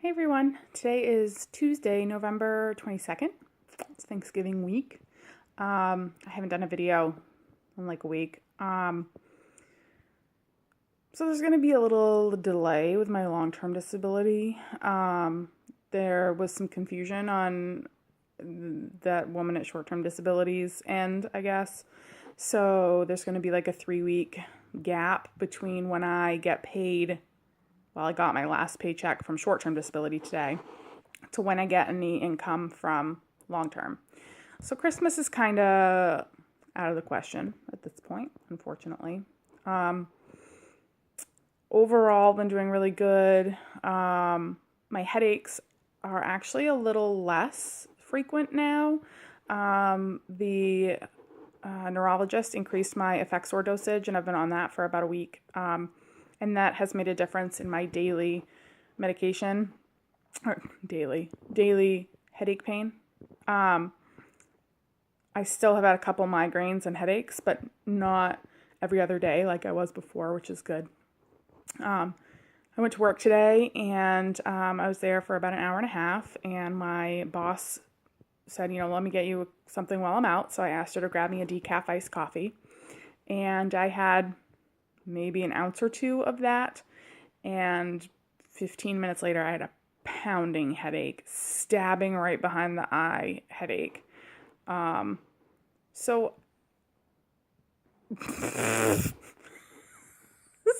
Hey everyone, today is Tuesday, November 22nd. It's Thanksgiving week. I haven't done a video in like a week. So there's going to be a little delay with my long-term disability. There was some confusion on that woman at short-term disabilities end, I guess. So there's going to be like a 3-week gap between when I get paid. Well, I got my last paycheck from short-term disability today to when I get any income from long-term. So Christmas is kind of out of the question at this point, unfortunately. Overall, been doing really good. My headaches are actually a little less frequent now. The neurologist increased my Effexor dosage, and I've been on that for about a week. And that has made a difference in my daily medication, or daily headache pain. I still have had a couple migraines and headaches, but not every other day like I was before, which is good. I went to work today, and I was there for about an hour and a half, and my boss said, let me get you something while I'm out. So I asked her to grab me a decaf iced coffee, and I had maybe an ounce or two of that, and 15 minutes later I had a pounding headache, stabbing right behind the eye headache. So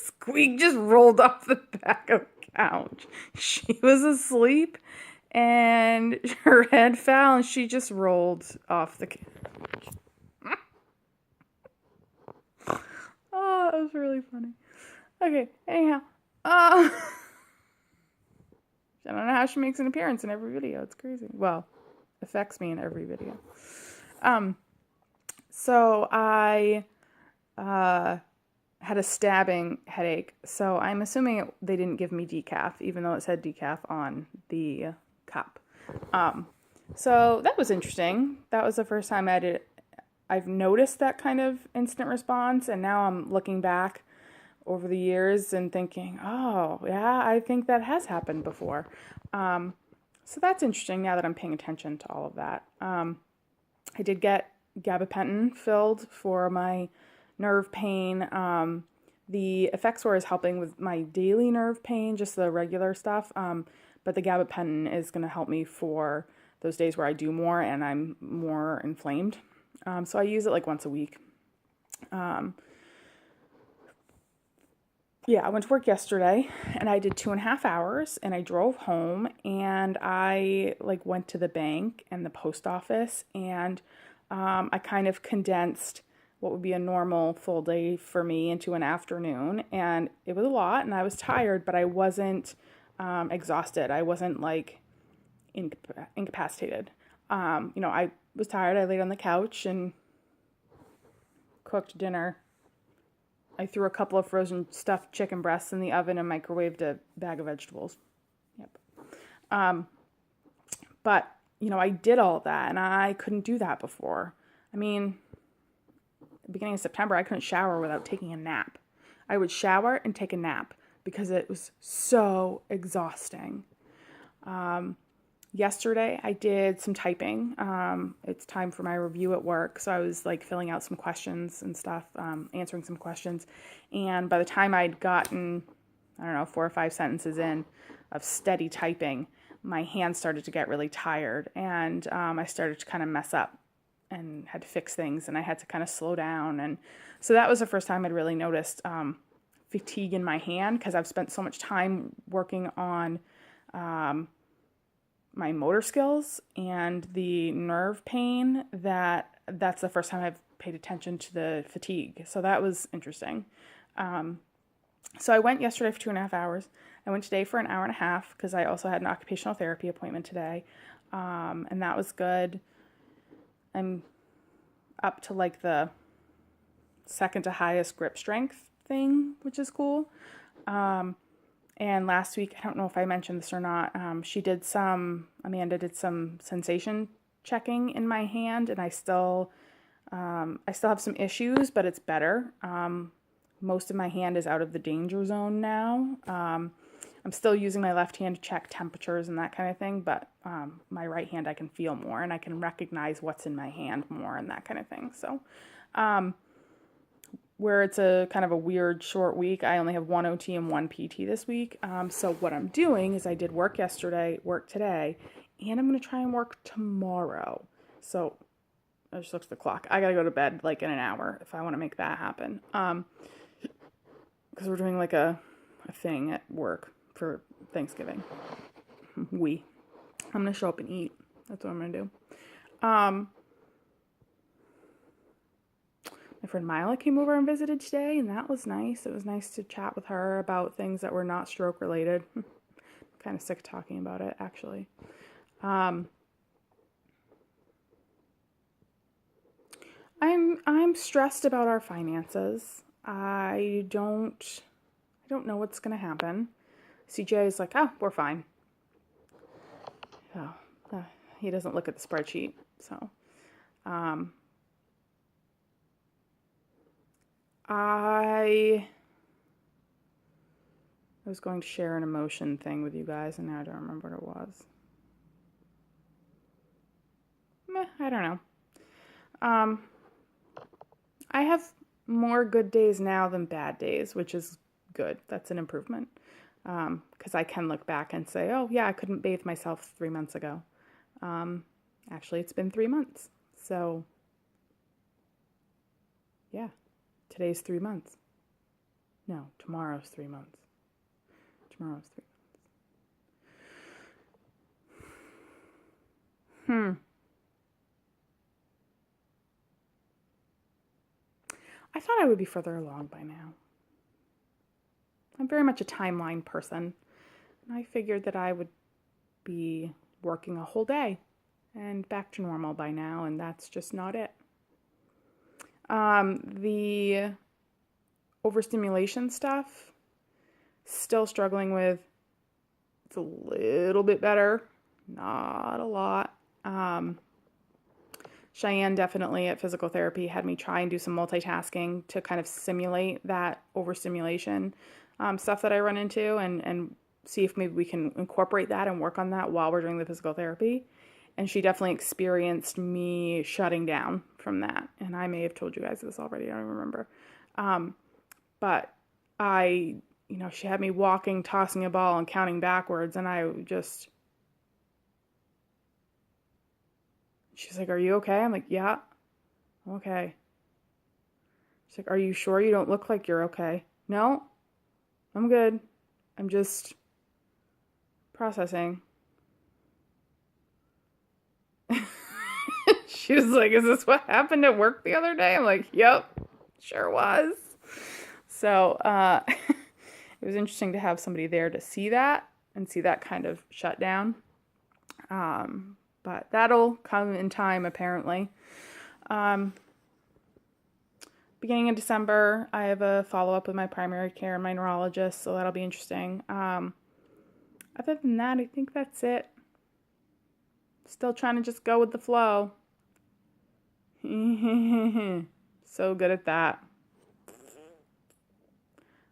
Squeak just rolled off the back of the couch. She was asleep and her head fell and she just rolled off the couch. Oh, that was really funny. Okay, anyhow. I don't know how she makes an appearance in every video. It's crazy. Well, affects me in every video. So I had a stabbing headache. So I'm assuming they didn't give me decaf, even though it said decaf on the cup. So that was interesting. That was the first time I've noticed that kind of instant response, and now I'm looking back over the years and thinking, oh, yeah, I think that has happened before. So that's interesting now that I'm paying attention to all of that. I did get gabapentin filled for my nerve pain. The Effexor is helping with my daily nerve pain, just the regular stuff. But the gabapentin is going to help me for those days where I do more and I'm more inflamed. So I use it like once a week. I went to work yesterday and I did 2.5 hours and I drove home and I went to the bank and the post office and I kind of condensed what would be a normal full day for me into an afternoon, and it was a lot and I was tired, but I wasn't exhausted. I wasn't incapacitated. I was tired. I laid on the couch and cooked dinner. I threw a couple of frozen stuffed chicken breasts in the oven and microwaved a bag of vegetables. Yep. But, I did all that and I couldn't do that before. I mean, beginning of September, I couldn't shower without taking a nap. I would shower and take a nap because it was so exhausting. Yesterday, I did some typing. It's time for my review at work, so I was filling out some questions and stuff, answering some questions. And by the time I'd gotten, 4 or 5 sentences in of steady typing, my hands started to get really tired, and I started to kind of mess up and had to fix things, and I had to kind of slow down. And so that was the first time I'd really noticed fatigue in my hand, because I've spent so much time working on my motor skills and the nerve pain that's the first time I've paid attention to the fatigue. So that was interesting. So I went yesterday for 2.5 hours. I went today for an hour and a half because I also had an occupational therapy appointment today. And that was good. I'm up to the second to highest grip strength thing, which is cool. And last week, I don't know if I mentioned this or not, Amanda did some sensation checking in my hand, and I still have some issues, but it's better. Most of my hand is out of the danger zone now. I'm still using my left hand to check temperatures and that kind of thing, but my right hand I can feel more and I can recognize what's in my hand more and that kind of thing. So where it's a kind of a weird short week, I only have one OT and one PT this week. So what I'm doing is I did work yesterday, work today, and I'm going to try and work tomorrow. So I just looked at the clock. I got to go to bed like in an hour if I want to make that happen. Because we're doing like a thing at work for Thanksgiving. I'm going to show up and eat. That's what I'm going to do. My friend Mila came over and visited today, and that was nice. It was nice to chat with her about things that were not stroke related. I'm kind of sick of talking about it, actually. I'm stressed about our finances. I don't know what's going to happen. CJ is like, oh, we're fine. Oh, he doesn't look at the spreadsheet, so. I was going to share an emotion thing with you guys, and now I don't remember what it was. I don't know. I have more good days now than bad days, which is good. That's an improvement. Because I can look back and say, oh, yeah, I couldn't bathe myself 3 months ago. Actually, it's been 3 months. So, yeah, today's 3 months. No, tomorrow's 3 months. Tomorrow's 3 months. I thought I would be further along by now. I'm very much a timeline person. And I figured that I would be working a whole day and back to normal by now, and that's just not it. The overstimulation stuff, still struggling with. It's a little bit better, not a lot. Cheyenne definitely at physical therapy had me try and do some multitasking to kind of simulate that overstimulation stuff that I run into and see if maybe we can incorporate that and work on that while we're doing the physical therapy. And she definitely experienced me shutting down from that. And I may have told you guys this already, I don't remember. But she had me walking, tossing a ball and counting backwards, and she's like, are you okay? I'm like, yeah, I'm okay. She's like, are you sure you don't look like you're okay? No, I'm good. I'm just processing. She was like, is this what happened at work the other day? I'm like, yep, sure was. So it was interesting to have somebody there to see that and see that kind of shut down. But that'll come in time, apparently. Beginning of December, I have a follow-up with my primary care and my neurologist, so that'll be interesting. Other than that, I think that's it. Still trying to just go with the flow. So good at that.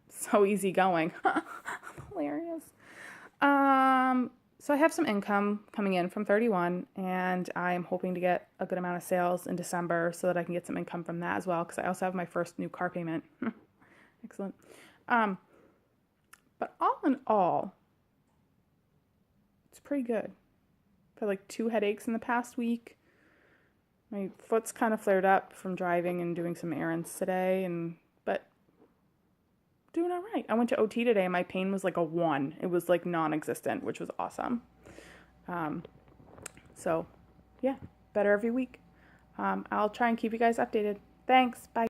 So easy going. Hilarious. So I have some income coming in from 31, and I'm hoping to get a good amount of sales in December so that I can get some income from that as well, because I also have my first new car payment. Excellent. But all in all, it's pretty good. I've had like 2 headaches in the past week. My foot's kind of flared up from driving and doing some errands today, but doing all right. I went to OT today and my pain was like a 1. It was like non-existent, which was awesome. So yeah, better every week. I'll try and keep you guys updated. Thanks. Bye.